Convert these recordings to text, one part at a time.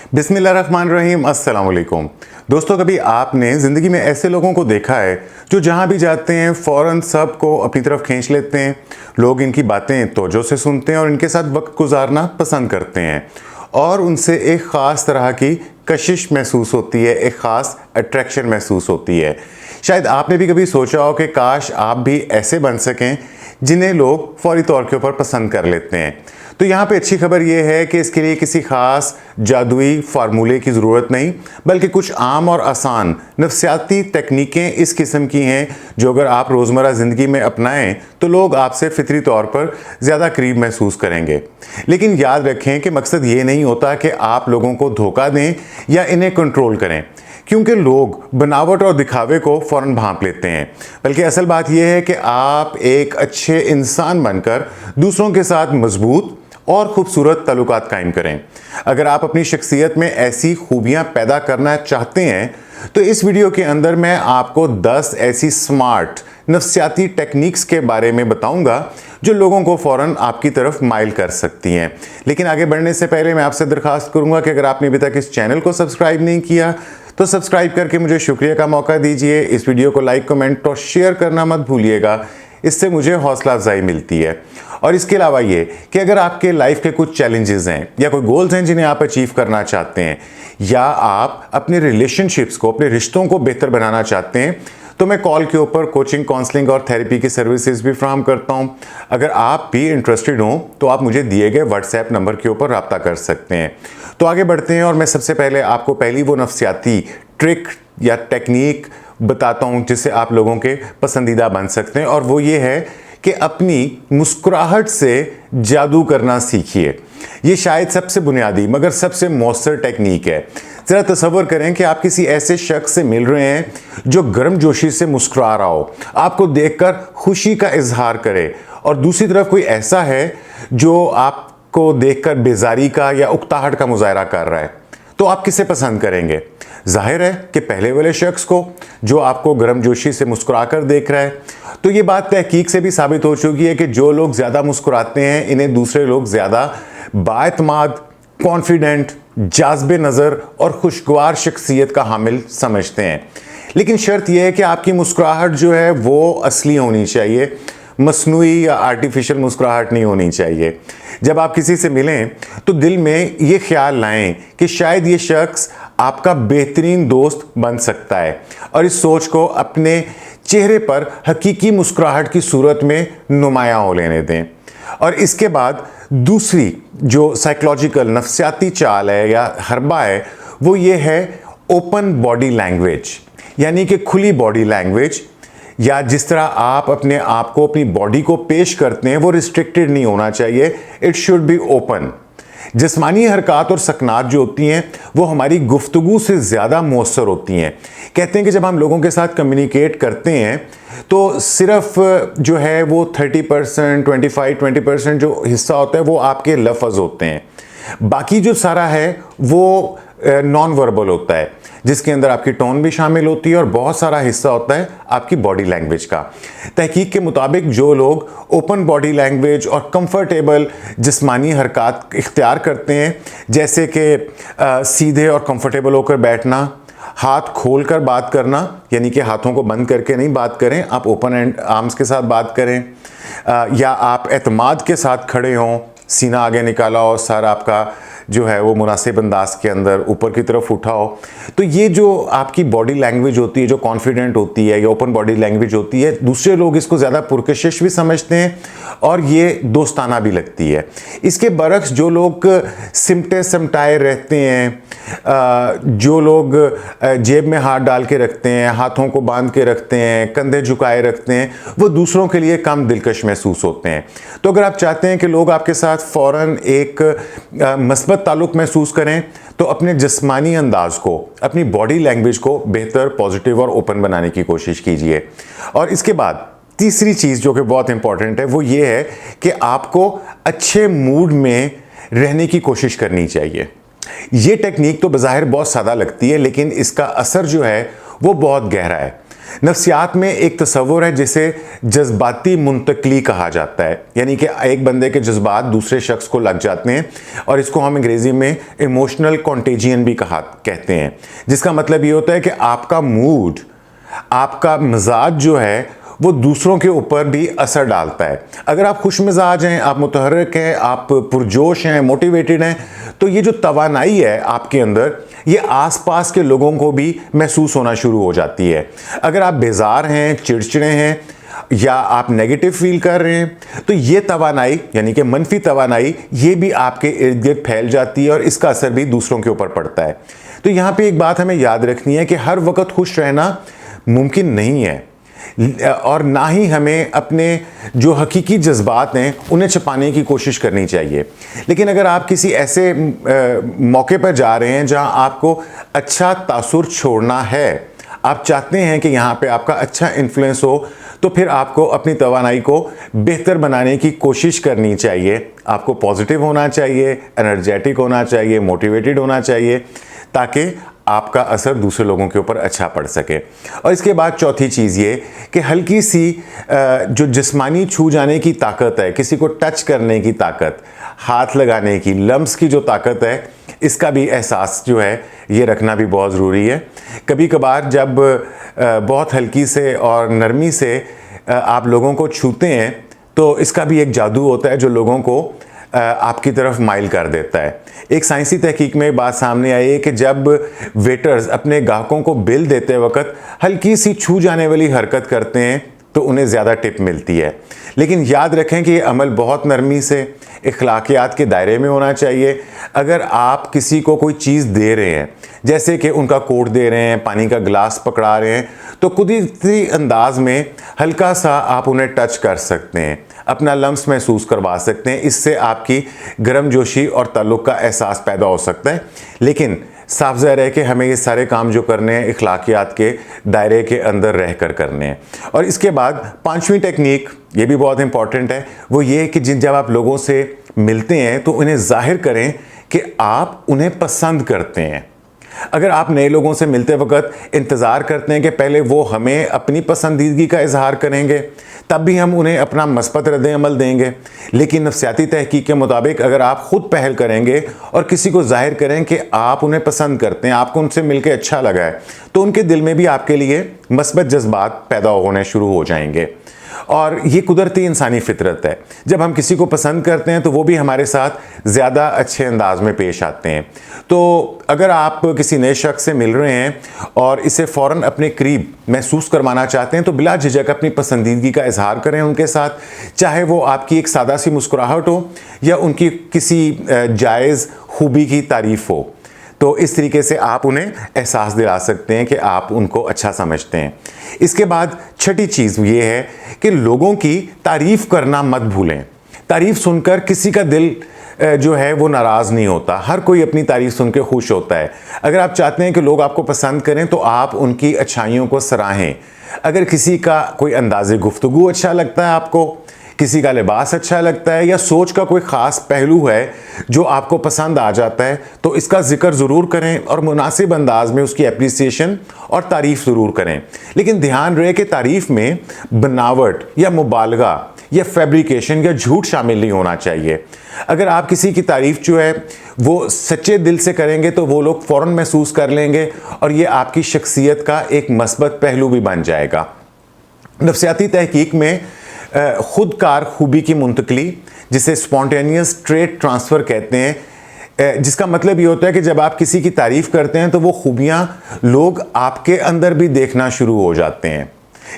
बिस्मिल्लाहिर्रहमानिर्रहीम, अस्सलाम वालेकुम। दोस्तों, कभी आपने ज़िंदगी में ऐसे लोगों को देखा है जो जहाँ भी जाते हैं फ़ौरन सबको अपनी तरफ खींच लेते हैं। लोग इनकी बातें तवज्जो से सुनते हैं और इनके साथ वक्त गुजारना पसंद करते हैं और उनसे एक ख़ास तरह की कशिश महसूस होती है, एक ख़ास अट्रैक्शन महसूस होती है। शायद आपने भी कभी सोचा हो कि काश आप भी ऐसे बन सकें जिन्हें लोग फ़ौरी तौर के ऊपर पसंद कर लेते हैं। तो यहाँ पे अच्छी खबर ये है कि इसके लिए किसी ख़ास जादुई फार्मूले की ज़रूरत नहीं, बल्कि कुछ आम और आसान नफ्सियाती तकनीकें इस किस्म की हैं जो अगर आप रोज़मर्रा ज़िंदगी में अपनाएं तो लोग आपसे फितरी तौर पर ज़्यादा करीब महसूस करेंगे। लेकिन याद रखें कि मकसद ये नहीं होता कि आप लोगों को धोखा दें या इन्हें कंट्रोल करें, क्योंकि लोग बनावट और दिखावे को फ़ौरन भांप लेते हैं। बल्कि असल बात यह है कि आप एक अच्छे इंसान बनकर दूसरों के साथ मजबूत और ख़ूबसूरत ताल्लुकात कायम करें। अगर आप अपनी शख्सियत में ऐसी खूबियां पैदा करना चाहते हैं तो इस वीडियो के अंदर मैं आपको 10 ऐसी स्मार्ट नफ्सियाती टेक्निक्स के बारे में बताऊंगा जो लोगों को फ़ौरन आपकी तरफ माइल कर सकती हैं। लेकिन आगे बढ़ने से पहले मैं आपसे दरख्वास्त करूंगा कि अगर आपने अभी तक इस चैनल को सब्सक्राइब नहीं किया तो सब्सक्राइब करके मुझे शुक्रिया का मौका दीजिए। इस वीडियो को लाइक, कमेंट और शेयर करना मत भूलिएगा, इससे मुझे हौसला अफजाई मिलती है। और इसके अलावा ये कि अगर आपके लाइफ के कुछ चैलेंजेस हैं या कोई गोल्स हैं जिन्हें आप अचीव करना चाहते हैं, या आप अपने रिलेशनशिप्स को, अपने रिश्तों को बेहतर बनाना चाहते हैं, तो मैं कॉल के ऊपर कोचिंग, काउंसलिंग और थेरेपी की सर्विसेज भी फ्राहम करता हूं। अगर आप भी इंटरेस्टेड हों तो आप मुझे दिए गए व्हाट्सएप नंबर के ऊपर रब्ता कर सकते हैं। तो आगे बढ़ते हैं और मैं सबसे पहले आपको पहली वो नफ्सियाती ट्रिक या टेक्निक बताता हूं जिससे आप लोगों के पसंदीदा बन सकते हैं, और वो ये है कि अपनी मुस्कुराहट से जादू करना सीखिए। ये शायद सबसे बुनियादी मगर सबसे मौसर टेक्निक है। ज़रा तसव्वुर करें कि आप किसी ऐसे शख्स से मिल रहे हैं जो गर्मजोशी से मुस्कुरा रहा हो, आपको देखकर खुशी का इजहार करे, और दूसरी तरफ कोई ऐसा है जो आपको देखकर बेजारी का या उकताहट का मुजाहरा कर रहा है। तो आप किसे पसंद करेंगे? जाहिर है कि पहले वाले शख्स को जो आपको गर्मजोशी से मुस्कुराकर देख रहा है। तो ये बात तहकीक से भी साबित हो चुकी है कि जो लोग ज़्यादा मुस्कुराते हैं इन्हें दूसरे लोग ज़्यादा बाएतमाद, कॉन्फिडेंट, जाज़बे नज़र और खुशगवार शख्सियत का हामिल समझते हैं। लेकिन शर्त यह है कि आपकी मुस्कुराहट जो है वो असली होनी चाहिए, मसनूई या आर्टिफिशियल मुस्कुराहट नहीं होनी चाहिए। जब आप किसी से मिलें तो दिल में ये ख्याल लाएं कि शायद ये शख्स आपका बेहतरीन दोस्त बन सकता है, और इस सोच को अपने चेहरे पर हकीकी मुस्कुराहट की सूरत में नुमायां हो लेने दें। और इसके बाद दूसरी जो साइकोलॉजिकल नफ्सियाती चाल है या हरबा है वो ये है ओपन बॉडी लैंग्वेज, यानी कि खुली बॉडी लैंग्वेज, या जिस तरह आप अपने आप को, अपनी बॉडी को पेश करते हैं वो रिस्ट्रिक्टेड नहीं होना चाहिए, इट शुड बी ओपन। जिस्मानी हरकत और सकनात जो होती हैं वो हमारी गुफ्तगू से ज़्यादा मौसर होती हैं। कहते हैं कि जब हम लोगों के साथ कम्युनिकेट करते हैं तो सिर्फ जो है वो 30%, 25-20% जो हिस्सा होता है वो आपके लफ्ज़ होते हैं। बाकी जो सारा है वो नॉन वर्बल होता है, जिसके अंदर आपकी टोन भी शामिल होती है और बहुत सारा हिस्सा होता है आपकी बॉडी लैंग्वेज का। तहकीक के मुताबिक जो लोग ओपन बॉडी लैंग्वेज और कंफर्टेबल जिस्मानी हरकत इख्तियार करते हैं, जैसे कि सीधे और कंफर्टेबल होकर बैठना, हाथ खोल कर बात करना, यानी कि हाथों को बंद करके नहीं बात करें, आप ओपन एंड आर्म्स के साथ बात करें, या आप एतमाद के साथ खड़े हों, सीना आगे निकाला हो, सर आपका जो है वो मुनासिब अंदाज के अंदर ऊपर की तरफ उठा हो। तो ये जो आपकी बॉडी लैंग्वेज होती है, जो कॉन्फिडेंट होती है या ओपन बॉडी लैंग्वेज होती है, दूसरे लोग इसको ज़्यादा पुरकशिश भी समझते हैं और ये दोस्ताना भी लगती है। इसके बरक्स जो लोग सिमटे सिमटाए रहते हैं, जो लोग जेब में हाथ डाल के रखते हैं, हाथों को बांध के रखते हैं, कंधे झुकाए रखते हैं, वो दूसरों के लिए कम दिलकश महसूस होते हैं। तो अगर आप चाहते हैं कि लोग आपके साथ फ़ौरन एक मस्बत ताल्लुक महसूस करें तो अपने जिस्मानी अंदाज को, अपनी बॉडी लैंग्वेज को बेहतर, पॉजिटिव और ओपन बनाने की कोशिश कीजिए। और इसके बाद तीसरी चीज़ जो कि बहुत इंपॉर्टेंट है वो ये है कि आपको अच्छे मूड में रहने की कोशिश करनी चाहिए। ये टेक्निक तो बज़ाहिर बहुत सादा लगती है, लेकिन इसका असर जो है वो बहुत गहरा है। नफ्सियात में एक तस्वुर है जिसे जज्बाती मुंतकली कहा जाता है, यानी कि एक बंदे के जज्बात दूसरे शख्स को लग जाते हैं और इसको हम अंग्रेज़ी में इमोशनल कॉन्टेजियन भी कहते हैं, जिसका मतलब ये होता है कि आपका मूड, आपका मिजाज जो है वो दूसरों के ऊपर भी असर डालता है। अगर आप खुश मिजाज हैं, आप मुतहर्रिक हैं, आप पुरजोश हैं, मोटिवेटेड हैं, तो ये जो तवानाई है आपके अंदर, ये आसपास के लोगों को भी महसूस होना शुरू हो जाती है। अगर आप बेजार हैं, चिड़चिड़े हैं या आप नेगेटिव फील कर रहे हैं, तो ये तवानाई यानी कि मनफी तवानाई ये भी आपके इर्द गिर्द फैल जाती है और इसका असर भी दूसरों के ऊपर पड़ता है। तो यहाँ पे एक बात हमें याद रखनी है कि हर वक्त खुश रहना मुमकिन नहीं है और ना ही हमें अपने जो हकीकी जज्बात हैं उन्हें छिपाने की कोशिश करनी चाहिए। लेकिन अगर आप किसी ऐसे मौके पर जा रहे हैं जहां आपको अच्छा तासुर छोड़ना है, आप चाहते हैं कि यहाँ पे आपका अच्छा इन्फ्लुएंस हो, तो फिर आपको अपनी तवानाई को बेहतर बनाने की कोशिश करनी चाहिए। आपको पॉजिटिव होना चाहिए, एनर्जेटिक होना चाहिए, मोटिवेटेड होना चाहिए, ताकि आपका असर दूसरे लोगों के ऊपर अच्छा पड़ सके। और इसके बाद चौथी चीज़ ये कि हल्की सी जो जिस्मानी छू जाने की ताकत है, किसी को टच करने की ताकत, हाथ लगाने की, लम्स की जो ताकत है, इसका भी एहसास जो है ये रखना भी बहुत ज़रूरी है। कभी कभार जब बहुत हल्की से और नरमी से आप लोगों को छूते हैं तो इसका भी एक जादू होता है जो लोगों को आपकी तरफ माइल कर देता है। एक साइंसी तहकीक में बात सामने आई है कि जब वेटर्स अपने ग्राहकों को बिल देते वक्त हल्की सी छू जाने वाली हरकत करते हैं तो उन्हें ज़्यादा टिप मिलती है। लेकिन याद रखें कि ये अमल बहुत नरमी से इखलाकियात के दायरे में होना चाहिए। अगर आप किसी को कोई चीज़ दे रहे हैं, जैसे कि उनका कोट दे रहे हैं, पानी का गिलास पकड़ा रहे हैं, तो कुदरती अंदाज में हल्का सा आप उन्हें टच कर सकते हैं, अपना लम्स महसूस करवा सकते हैं। इससे आपकी गर्मजोशी और ताल्लुक़ का एहसास पैदा हो सकता है। लेकिन साफ ज़ाहिर है कि हमें ये सारे काम जो करने हैं इखलाकियात के दायरे के अंदर रह कर करने हैं। और इसके बाद पांचवी टेक्निक, ये भी बहुत इंपॉर्टेंट है, वो ये है कि जब आप लोगों से मिलते हैं तो उन्हें जाहिर करें कि आप उन्हें पसंद करते हैं। अगर आप नए लोगों से मिलते वक्त इंतज़ार करते हैं कि पहले वो हमें अपनी पसंदीदगी का इजहार करेंगे, तब भी हम उन्हें अपना मस्बत रद्द-ए-अमल देंगे। लेकिन नफ्सियाती तहकीक के मुताबिक अगर आप ख़ुद पहल करेंगे और किसी को जाहिर करें कि आप उन्हें पसंद करते हैं, आपको उनसे मिलकर अच्छा लगा है, तो उनके दिल में भी आपके लिए मस्बत जज्बात पैदा होने शुरू हो जाएंगे। और ये कुदरती इंसानी फितरत है। जब हम किसी को पसंद करते हैं तो वो भी हमारे साथ ज़्यादा अच्छे अंदाज में पेश आते हैं। तो अगर आप किसी नए शख्स से मिल रहे हैं और इसे फ़ौरन अपने करीब महसूस करवाना चाहते हैं तो बिला झिझक अपनी पसंदीदगी का इजहार करें उनके साथ, चाहे वो आपकी एक सादा सी मुस्कुराहट हो या उनकी किसी जायज़ खूबी की तारीफ़ हो। तो इस तरीके से आप उन्हें एहसास दिला सकते हैं कि आप उनको अच्छा समझते हैं। इसके बाद छठी चीज़ ये है कि लोगों की तारीफ़ करना मत भूलें। तारीफ़ सुनकर किसी का दिल जो है वो नाराज़ नहीं होता, हर कोई अपनी तारीफ़ सुन के खुश होता है। अगर आप चाहते हैं कि लोग आपको पसंद करें तो आप उनकी अच्छाइयों को सराहें। अगर किसी का कोई अंदाज़े गुफ्तगू अच्छा लगता है आपको, किसी का लिबास अच्छा लगता है या सोच का कोई ख़ास पहलू है जो आपको पसंद आ जाता है, तो इसका जिक्र ज़रूर करें और मुनासिब अंदाज में उसकी एप्रिसिएशन और तारीफ़ ज़रूर करें। लेकिन ध्यान रहे कि तारीफ़ में बनावट या मुबालगा या फैब्रिकेशन या झूठ शामिल नहीं होना चाहिए। अगर आप किसी की तारीफ़ जो है वो सच्चे दिल से करेंगे तो वो लोग फ़ौरन महसूस कर लेंगे और ये आपकी शख्सियत का एक मस्बत पहलू भी बन जाएगा। नफ्सियाती तहकीक में खुदकार खूबी की मुंतकली, जिसे स्पॉन्टेनियस ट्रेट ट्रांसफ़र कहते हैं, जिसका मतलब ये होता है कि जब आप किसी की तारीफ़ करते हैं तो वो खूबियाँ लोग आपके अंदर भी देखना शुरू हो जाते हैं।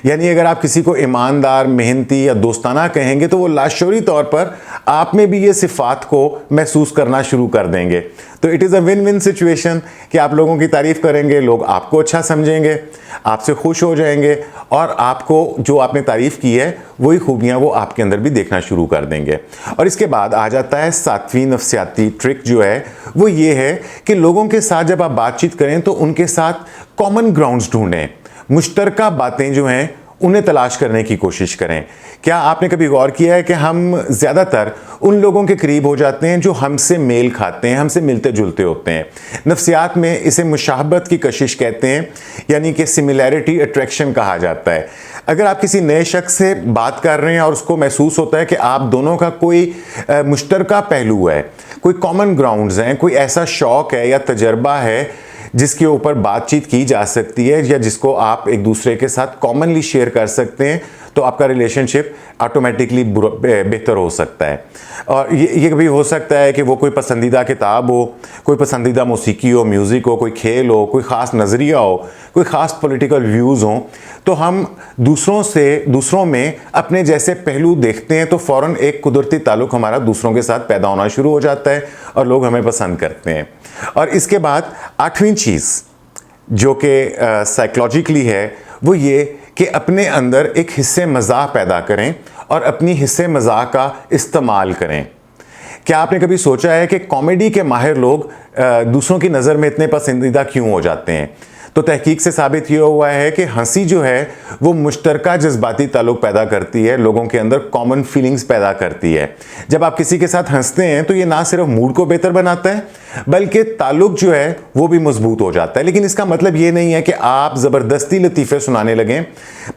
यानी अगर आप किसी को ईमानदार, मेहनती या दोस्ताना कहेंगे तो वो लाशौरी तौर पर आप में भी ये सिफ़ात को महसूस करना शुरू कर देंगे। तो it is a win win situation कि आप लोगों की तारीफ़ करेंगे, लोग आपको अच्छा समझेंगे, आपसे खुश हो जाएंगे और आपको जो आपने तारीफ़ की है वही खूबियाँ वो आपके अंदर भी देखना शुरू कर देंगे। और इसके बाद आ जाता है सातवीं नफ्सियाती ट्रिक जो है वो ये है कि लोगों के साथ जब आप बातचीत करें तो उनके साथ कॉमन ग्राउंड्स ढूंढें, मुश्तरका बातें जो हैं उन्हें तलाश करने की कोशिश करें। क्या आपने कभी गौर किया है कि हम ज़्यादातर उन लोगों के करीब हो जाते हैं जो हमसे मेल खाते हैं, हमसे मिलते जुलते होते हैं। नफ्सियात में इसे मुशाहबत की कशिश कहते हैं, यानी कि सिमिलैरिटी अट्रैक्शन कहा जाता है। अगर आप किसी नए शख्स से बात कर रहे हैं और उसको महसूस होता है कि आप दोनों का कोई मुश्तरका पहलू है, कोई कॉमन ग्राउंड्स हैं, कोई ऐसा शौक़ है या तजर्बा है जिसके ऊपर बातचीत की जा सकती है या जिसको आप एक दूसरे के साथ कॉमनली शेयर कर सकते हैं, तो आपका रिलेशनशिप ऑटोमेटिकली बेहतर हो सकता है। और ये भी हो सकता है कि वो कोई पसंदीदा किताब हो, कोई पसंदीदा मौसीकी हो, म्यूज़िक हो, कोई खेल हो, कोई ख़ास नज़रिया हो, कोई ख़ास पॉलिटिकल व्यूज़ हों। तो हम दूसरों में अपने जैसे पहलू देखते हैं तो फ़ौरन एक कुदरती ताल्लुक़ हमारा दूसरों के साथ पैदा होना शुरू हो जाता है और लोग हमें पसंद करते हैं। और इसके बाद 8वीं चीज़ जो कि साइकोलॉजिकली है वो ये कि अपने अंदर एक हिस्से मज़ाह पैदा करें और अपनी हिस्से मज़ाह का इस्तेमाल करें। क्या आपने कभी सोचा है कि कॉमेडी के माहिर लोग दूसरों की नज़र में इतने पसंदीदा क्यों हो जाते हैं? तो तहकीक से साबित किया हुआ है कि हंसी जो है वो मुश्तरका जज्बाती ताल्लुक़ पैदा करती है, लोगों के अंदर कॉमन फीलिंग्स पैदा करती है। जब आप किसी के साथ हंसते हैं तो ये ना सिर्फ मूड को बेहतर बनाता है बल्कि ताल्लुक़ जो है वो भी मजबूत हो जाता है। लेकिन इसका मतलब ये नहीं है कि आप ज़बरदस्ती लतीफ़े सुनाने लगें,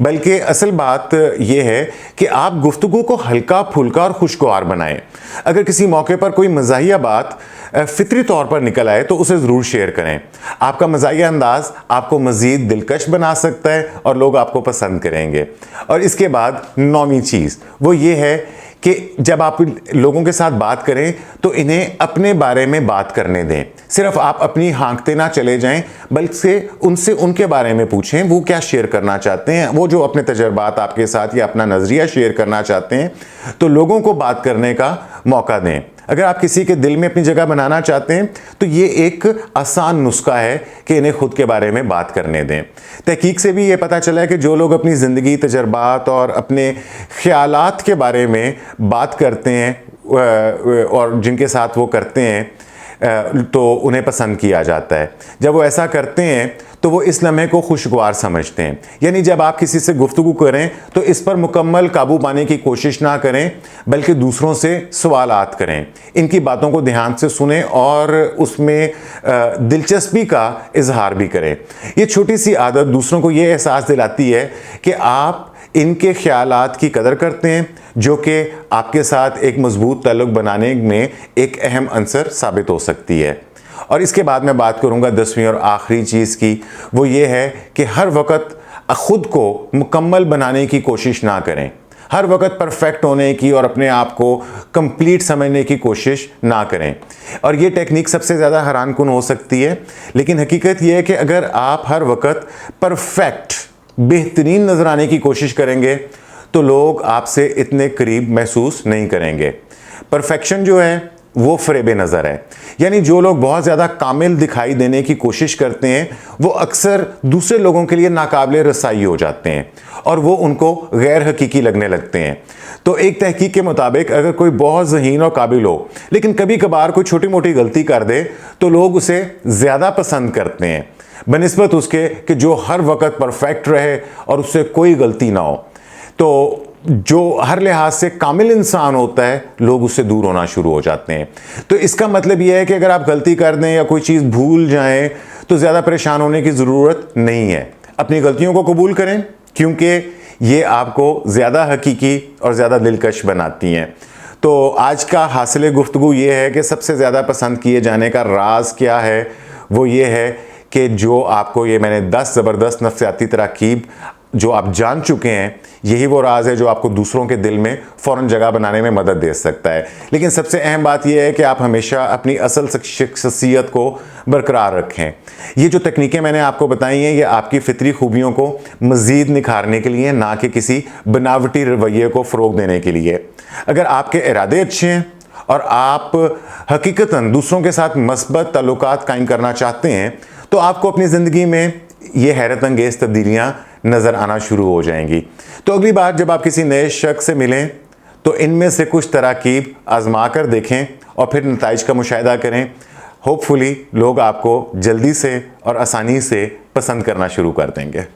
बल्कि असल बात ये है कि आप गुफ्तगू को हल्का फुल्का और खुशगवार बनाएं। अगर किसी मौके पर कोई मज़ाहिया बात फितरी तौर पर निकल आए तो उसे ज़रूर शेयर करें। आपका मज़ाहिया अंदाज़ आपको मज़ीद दिलकश बना सकता है और लोग आपको पसंद करेंगे। और इसके बाद 9वीं चीज़ वो ये है कि जब आप लोगों के साथ बात करें तो इन्हें अपने बारे में बात करने दें। सिर्फ आप अपनी हाँकते ना चले जाएं, बल्कि उनसे उनके बारे में पूछें वो क्या शेयर करना चाहते हैं, वो जो अपने तजर्बात आपके साथ या अपना नज़रिया शेयर करना चाहते हैं, तो लोगों को बात करने का मौका दें। अगर आप किसी के दिल में अपनी जगह बनाना चाहते हैं तो ये एक आसान नुस्खा है कि इन्हें खुद के बारे में बात करने दें। तहकीक से भी ये पता चला है कि जो लोग अपनी ज़िंदगी, तजर्बात और अपने ख़यालात के बारे में बात करते हैं और जिनके साथ वो करते हैं तो उन्हें पसंद किया जाता है। जब वो ऐसा करते हैं तो वो इस लम्हे को खुशगवार समझते हैं। यानी जब आप किसी से गुफ्तगू करें तो इस पर मुकम्मल काबू पाने की कोशिश ना करें, बल्कि दूसरों से सवालात करें, इनकी बातों को ध्यान से सुनें और उसमें दिलचस्पी का इजहार भी करें। ये छोटी सी आदत दूसरों को ये एहसास दिलाती है कि आप इनके ख्यालात की कदर करते हैं, जो कि आपके साथ एक मजबूत ताल्लुक़ बनाने में एक अहम अंसर साबित हो सकती है। और इसके बाद मैं बात करूंगा 10वीं और आखिरी चीज़ की, वो ये है कि हर वक्त ख़ुद को मुकम्मल बनाने की कोशिश ना करें। हर वक्त परफेक्ट होने की और अपने आप को कंप्लीट समझने की कोशिश ना करें। और ये टेक्निक सबसे ज़्यादा हैरानकुन हो सकती है, लेकिन हकीकत ये है कि अगर आप हर वक्त परफेक्ट, बेहतरीन नज़र आने की कोशिश करेंगे तो लोग आपसे इतने करीब महसूस नहीं करेंगे। परफेक्शन जो है वो फ़रेब नज़र है। यानी जो लोग बहुत ज़्यादा कामिल दिखाई देने की कोशिश करते हैं वो अक्सर दूसरे लोगों के लिए नाकाबिले रसाई हो जाते हैं और वो उनको गैर हकीकी लगने लगते हैं। तो एक तहकीक के मुताबिक अगर कोई बहुत ज़हीन और काबिल हो लेकिन कभी कभार कोई छोटी मोटी गलती कर दे तो लोग उसे ज़्यादा पसंद करते हैं बनिस्बत उसके कि जो हर वक्त परफेक्ट रहे और उससे कोई गलती ना हो। तो जो हर लिहाज से कामिल इंसान होता है लोग उससे दूर होना शुरू हो जाते हैं। तो इसका मतलब यह है कि अगर आप गलती कर दें या कोई चीज़ भूल जाएं तो ज़्यादा परेशान होने की ज़रूरत नहीं है। अपनी गलतियों को कबूल करें क्योंकि ये आपको ज़्यादा हकीकी और ज़्यादा दिलकश बनाती हैं। तो आज का हासिल गुफ्तगू ये है कि सबसे ज़्यादा पसंद किए जाने का राज क्या है। वो ये है कि जो आपको ये मैंने 10 ज़बरदस्त नफ्सियाती तरकीब जो आप जान चुके हैं, यही वो राज है जो आपको दूसरों के दिल में फ़ौरन जगह बनाने में मदद दे सकता है। लेकिन सबसे अहम बात यह है कि आप हमेशा अपनी असल शख्सियत को बरकरार रखें। ये जो तकनीकें मैंने आपको बताई हैं ये आपकी फितरी खूबियों को मज़ीद निखारने के लिए, ना कि किसी बनावटी रवैये को फ़रोग देने के लिए। अगर आपके इरादे अच्छे हैं और आप हकीकतन दूसरों के साथ मस्बत ताल्लुकात कायम करना चाहते हैं तो आपको अपनी ज़िंदगी में ये हैरत अंगेज़ तब्दीलियाँ नज़र आना शुरू हो जाएंगी। तो अगली बार जब आप किसी नए शख्स से मिलें तो इनमें से कुछ तरकीब आजमा कर देखें और फिर नताइज का मुशाहिदा करें। होपफुली लोग आपको जल्दी से और आसानी से पसंद करना शुरू कर देंगे।